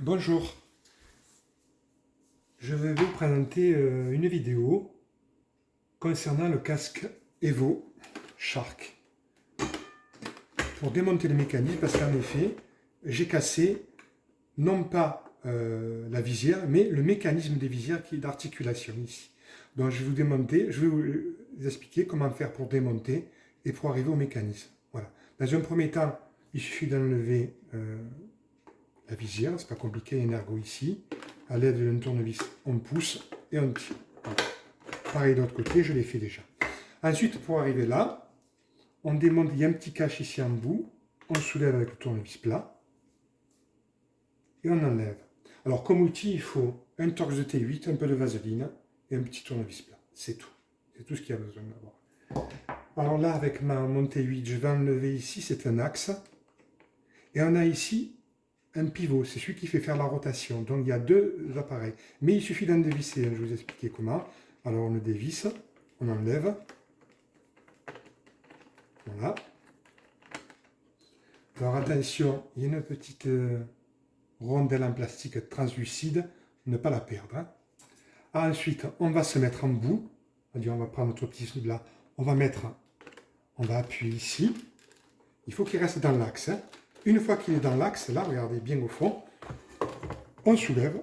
Bonjour, je vais vous présenter une vidéo concernant le casque Evo Shark pour démonter le mécanisme parce qu'en effet j'ai cassé non pas la visière mais le mécanisme des visières qui est d'articulation ici. Donc je vais vous démonter, je vais vous expliquer comment faire pour démonter et pour arriver au mécanisme. Voilà. Dans un premier temps, il suffit d'enlever la visière, c'est pas compliqué, il y a un ergot ici. À l'aide d'un tournevis, on pousse et on tire. Voilà. Pareil de l'autre côté, je l'ai fait déjà. Ensuite, pour arriver là, on démonte, il y a un petit cache ici en bout, on soulève avec le tournevis plat et on enlève. Alors comme outil, il faut un torx de T8, un peu de vaseline et un petit tournevis plat. C'est tout. C'est tout ce qu'il y a besoin d'avoir. Alors là, avec mon T8, je vais enlever ici, c'est un axe. Et on a ici un pivot, c'est celui qui fait faire la rotation. Donc il y a deux appareils. Mais il suffit d'en dévisser, hein, je vais vous expliquer comment. Alors on le dévisse, on enlève. Voilà. Alors attention, il y a une petite rondelle en plastique translucide, ne pas la perdre. Hein. Ensuite, on va se mettre en bout. On va prendre notre petit snoub là. On va appuyer ici. Il faut qu'il reste dans l'axe. Hein. Une fois qu'il est dans l'axe, là, regardez bien au fond, on soulève.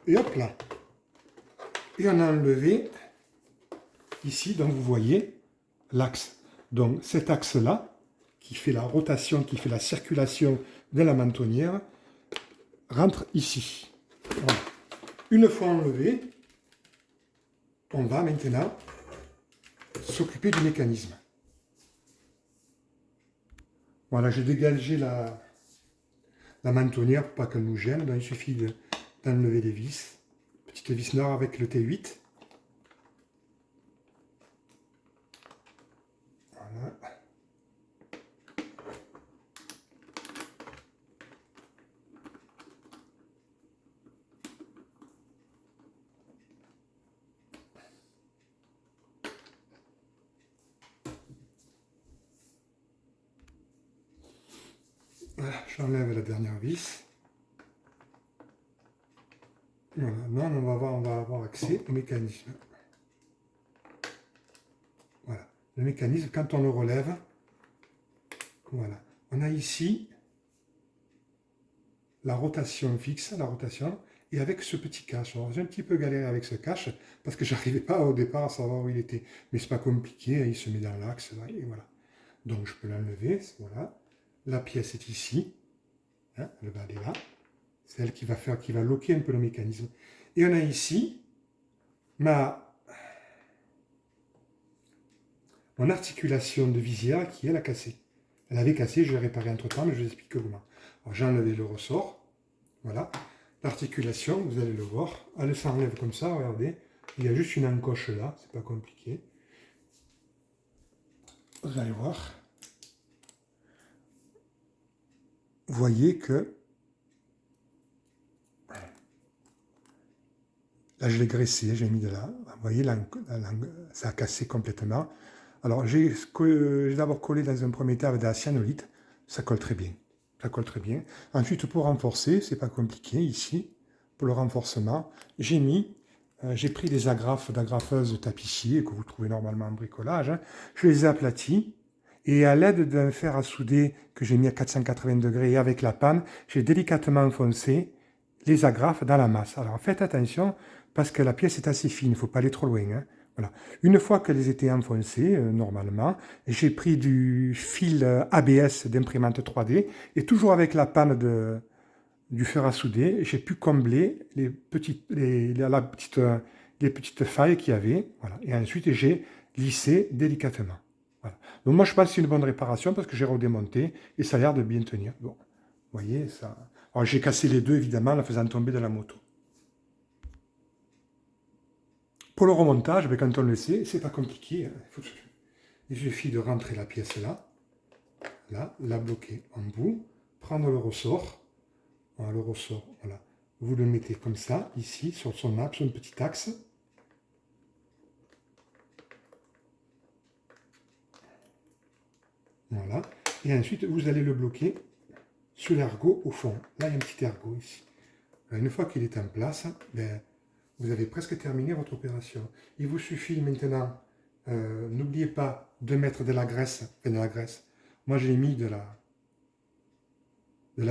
Et hop là. Et on a enlevé ici, donc vous voyez l'axe. Donc cet axe-là, qui fait la rotation, qui fait la circulation de la mentonnière, rentre ici. Voilà. Une fois enlevé, on va maintenant s'occuper du mécanisme. Voilà, j'ai dégagé la mentonnière pour pas qu'elle nous gêne. Donc il suffit d'enlever les vis. Petite vis noire avec le T8. Voilà. Voilà, j'enlève la dernière vis. Voilà, non, on va avoir accès au mécanisme. Voilà, le mécanisme, quand on le relève, voilà, on a ici la rotation fixe, et avec ce petit cache. Alors j'ai un petit peu galéré avec ce cache, parce que j'arrivais pas au départ à savoir où il était. Mais c'est pas compliqué, hein, il se met dans l'axe, et voilà. Donc je peux l'enlever, voilà. La pièce est ici, hein, elle va aller là. C'est elle qui va loquer un peu le mécanisme. Et on a ici mon articulation de visière qui, elle, a cassé. Elle avait cassé, je l'ai réparé entre temps, mais je vous explique comment. Alors j'ai enlevé le ressort, voilà. L'articulation, vous allez le voir, elle s'enlève comme ça, regardez. Il y a juste une encoche là, c'est pas compliqué. Vous allez voir. Vous voyez que là je l'ai graissé, j'ai mis de là. Vous voyez, ça a cassé complètement. Alors j'ai d'abord collé dans un premier temps avec de la cyanolite, ça colle très bien. Ça colle très bien. Ensuite, pour renforcer, c'est pas compliqué ici, pour le renforcement, j'ai pris des agrafes d'agrafeuses tapissier que vous trouvez normalement en bricolage. Hein. Je les ai aplatis et à l'aide d'un fer à souder que j'ai mis à 480 degrés et avec la panne, j'ai délicatement enfoncé les agrafes dans la masse. Alors faites attention parce que la pièce est assez fine, il ne faut pas aller trop loin. Hein. Voilà. Une fois qu'elles étaient enfoncées, normalement, j'ai pris du fil ABS d'imprimante 3D et toujours avec la panne du fer à souder, j'ai pu combler les petites failles qu'il y avait. Voilà. Et ensuite, j'ai lissé délicatement. Voilà. Donc moi, je pense que c'est une bonne réparation parce que j'ai redémonté et ça a l'air de bien tenir. Bon, vous voyez, ça... Alors j'ai cassé les deux, évidemment, en la faisant tomber de la moto. Pour le remontage, quand on le sait, c'est pas compliqué. Hein. Il suffit de rentrer la pièce là, la bloquer en bout, prendre le ressort. Voilà, le ressort, voilà. Vous le mettez comme ça, ici, sur son axe, un petit axe. Voilà. Et ensuite, vous allez le bloquer sur l'ergot au fond. Là, il y a un petit ergot ici. Une fois qu'il est en place, ben, vous avez presque terminé votre opération. Il vous suffit maintenant, n'oubliez pas de mettre de la graisse, Moi, j'ai mis de la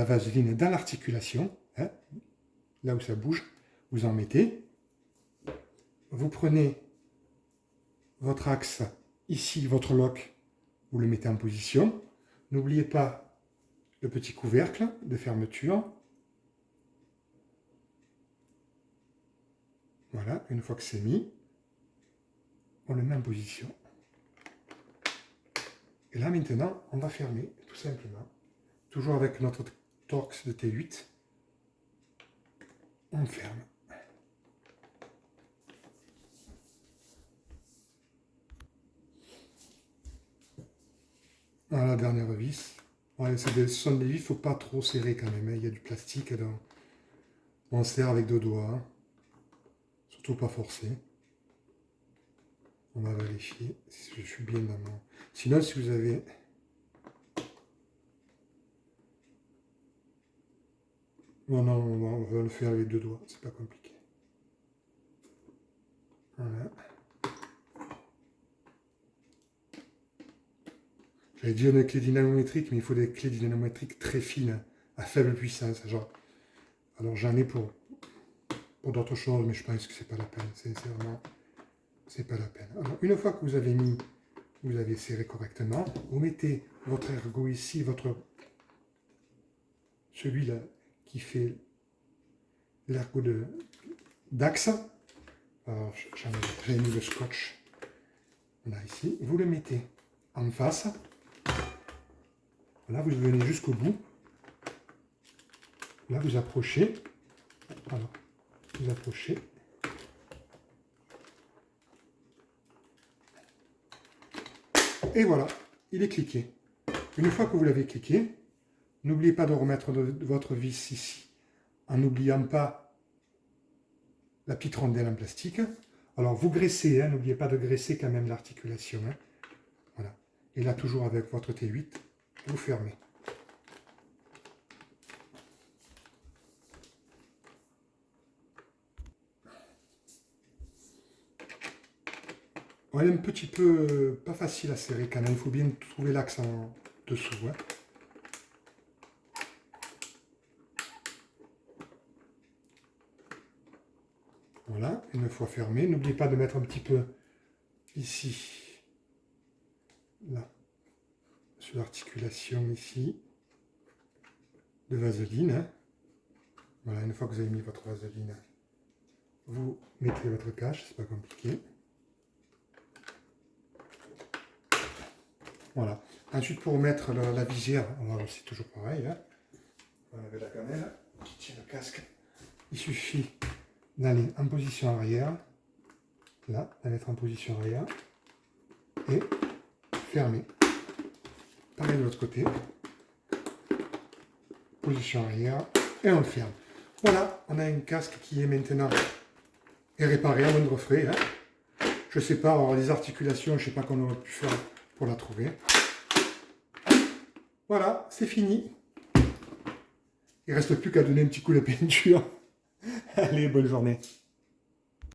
vaseline dans l'articulation, hein, là où ça bouge, vous en mettez. Vous prenez votre axe, ici, votre lock, vous le mettez en position. N'oubliez pas le petit couvercle de fermeture. Voilà, une fois que c'est mis, on le met en position. Et là, maintenant, on va fermer, tout simplement. Toujours avec notre Torx de T8. On ferme. Voilà la dernière vis. Ouais, ce sont des vis, il ne faut pas trop serrer quand même. Hein. Il y a du plastique, donc on serre avec 2 doigts. Hein. Surtout pas forcer. On va vérifier si je suis bien dans mon... Sinon, si vous avez... Non, on va le faire avec 2 doigts, c'est pas compliqué. Voilà. J'allais dire une clé dynamométrique, mais il faut des clés dynamométriques très fines, à faible puissance. Genre. Alors j'en ai pour d'autres choses, mais je pense que c'est pas la peine. C'est pas la peine. Alors, une fois que vous avez serré correctement, vous mettez votre ergot ici, celui-là qui fait l'ergot d'axe. Alors j'ai mis le scotch là ici. Vous le mettez en face. Là, vous venez jusqu'au bout. Là, vous approchez. Alors, vous approchez. Et voilà, il est cliqué. Une fois que vous l'avez cliqué, n'oubliez pas de remettre votre vis ici, en n'oubliant pas la petite rondelle en plastique. Alors, vous graissez, hein, n'oubliez pas de graisser quand même l'articulation. Hein. Voilà. Et là, toujours avec votre T8, vous fermez. Elle est un petit peu pas facile à serrer quand même, il faut bien trouver l'axe en dessous. Hein. Voilà, une fois fermé, n'oubliez pas de mettre un petit peu ici, là, sur l'articulation ici, de vaseline. Hein. Voilà, une fois que vous avez mis votre vaseline, vous mettez votre cache, c'est pas compliqué. Voilà. Ensuite, pour mettre la visière, c'est toujours pareil. Hein. On avait la cannelle qui tient le casque. Il suffit d'aller en position arrière. Là, la mettre en position arrière. Et fermer. Pareil de l'autre côté. Position arrière. Et on le ferme. Voilà, on a un casque qui est maintenant réparé à moindre frais. Hein. Je sais pas, alors les articulations, je sais pas comment on aurait pu faire pour la trouver. Voilà, c'est fini. Il ne reste plus qu'à donner un petit coup de peinture. Allez, bonne journée.